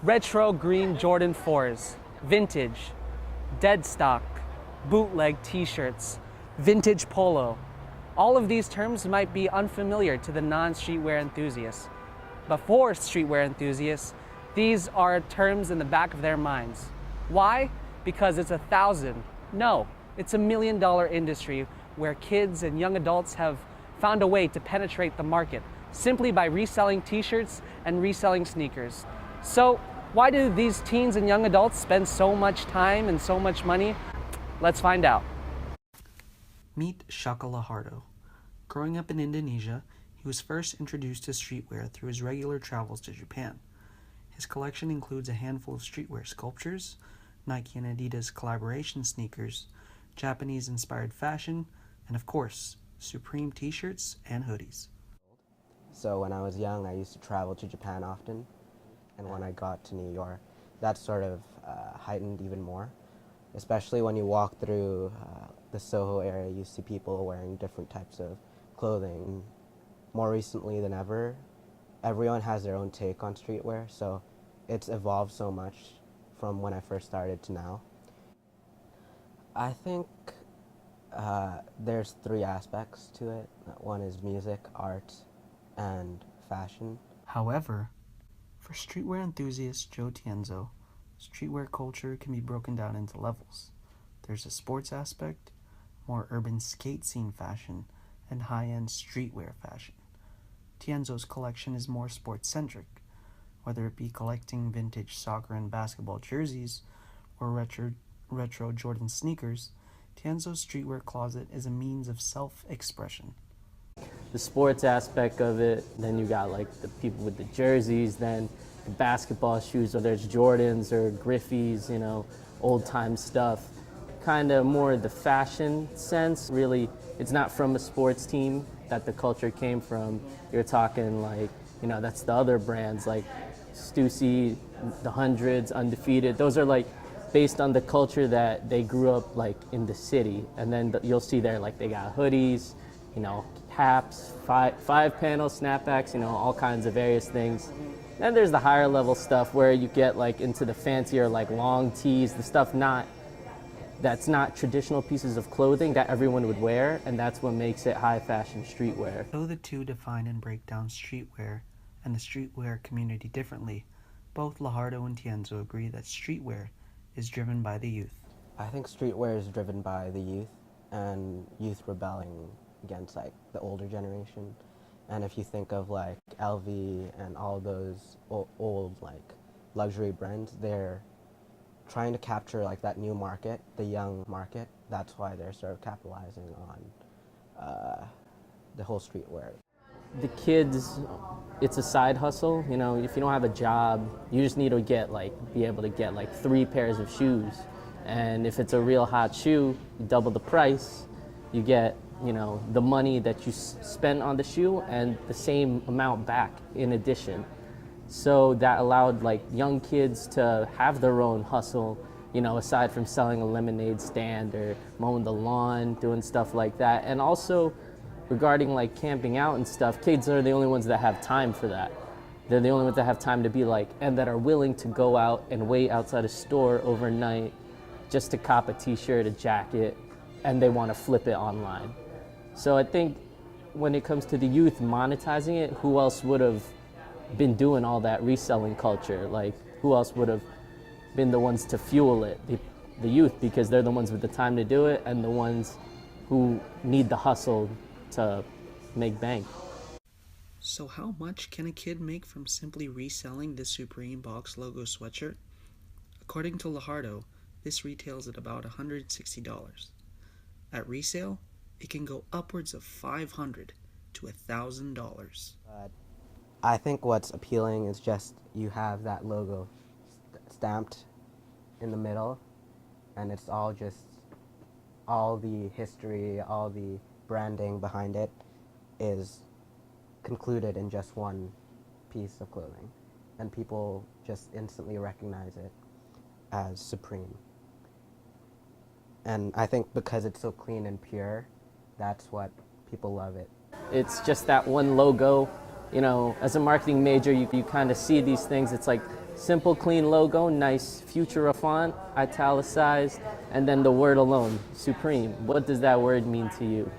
Retro green Jordan 4s, vintage, dead stock, bootleg t-shirts, vintage polo. All of these terms might be unfamiliar to the non-streetwear enthusiasts. But for streetwear enthusiasts, these are terms in the back of their minds. Why? Because it's it's $1 million industry where kids and young adults have found a way to penetrate the market simply by reselling t-shirts and reselling sneakers. So why do these teens and young adults spend so much time and so much money? Let's find out. Meet Shaka Lahardo. Growing up in Indonesia, he was first introduced to streetwear through his regular travels to Japan. His collection includes a handful of streetwear sculptures, Nike and Adidas collaboration sneakers, Japanese-inspired fashion, and of course, Supreme t-shirts and hoodies. So when I was young, I used to travel to Japan often, and when I got to New York, that sort of heightened even more, especially when you walk through the Soho area, you see people wearing different types of clothing. More recently than ever, everyone has their own take on streetwear, so it's evolved so much from when I first started to now. I think there's three aspects to it. One is music, art, and fashion. However, for streetwear enthusiast Joe Tienzo, streetwear culture can be broken down into levels. There's a sports aspect, more urban skate scene fashion, and high-end streetwear fashion. Tienzo's collection is more sports-centric, whether it be collecting vintage soccer and basketball jerseys or retro Jordan sneakers. Tienzo's streetwear closet is a means of self-expression. The sports aspect of it, then you got like the people with the jerseys, then the basketball shoes, whether it's Jordans or Griffeys, you know, old time stuff. Kind of more the fashion sense. Really, it's not from a sports team that the culture came from. You're talking like, you know, that's the other brands like Stussy, the Hundreds, Undefeated. Those are like based on the culture that they grew up like in the city. And then you'll see there like they got hoodies, you know, caps, five panel snapbacks, you know, all kinds of various things. Then there's the higher level stuff where you get like into the fancier like long tees, the stuff that's not traditional pieces of clothing that everyone would wear, and that's what makes it high fashion streetwear. Though the two define and break down streetwear and the streetwear community differently, both Lahardo and Tienzo agree that streetwear is driven by the youth. I think streetwear is driven by the youth and youth rebelling against like the older generation. And if you think of like LV and all those old like luxury brands, they're trying to capture like that new market, the young market. That's why they're sort of capitalizing on the whole streetwear. The kids, it's a side hustle. You know, if you don't have a job, you just need to be able to get like 3 pairs of shoes. And if it's a real hot shoe, you double the price. You get, you know, the money that you spent on the shoe and the same amount back in addition. So that allowed like young kids to have their own hustle, you know, aside from selling a lemonade stand or mowing the lawn, doing stuff like that. And also regarding like camping out and stuff, kids are the only ones that have time for that. They're the only ones that have time to be like, and that are willing to go out and wait outside a store overnight just to cop a t-shirt, a jacket, and they want to flip it online. So I think when it comes to the youth monetizing it, who else would have been doing all that reselling culture? Like, who else would have been the ones to fuel it? The youth, because they're the ones with the time to do it and the ones who need the hustle to make bank. So how much can a kid make from simply reselling the Supreme Box logo sweatshirt? According to Lahardo, this retails at about $160. At resale, it can go upwards of $500 to $1,000. I think what's appealing is just you have that logo stamped in the middle, and it's all the history, all the branding behind it is concluded in just one piece of clothing, and people just instantly recognize it as Supreme. And I think because it's so clean and pure, that's what people love it. It's just that one logo. You know, as a marketing major, you kind of see these things. It's like Simple, clean logo, nice Futura font, italicized, and then the word alone, Supreme. What does that word mean to you?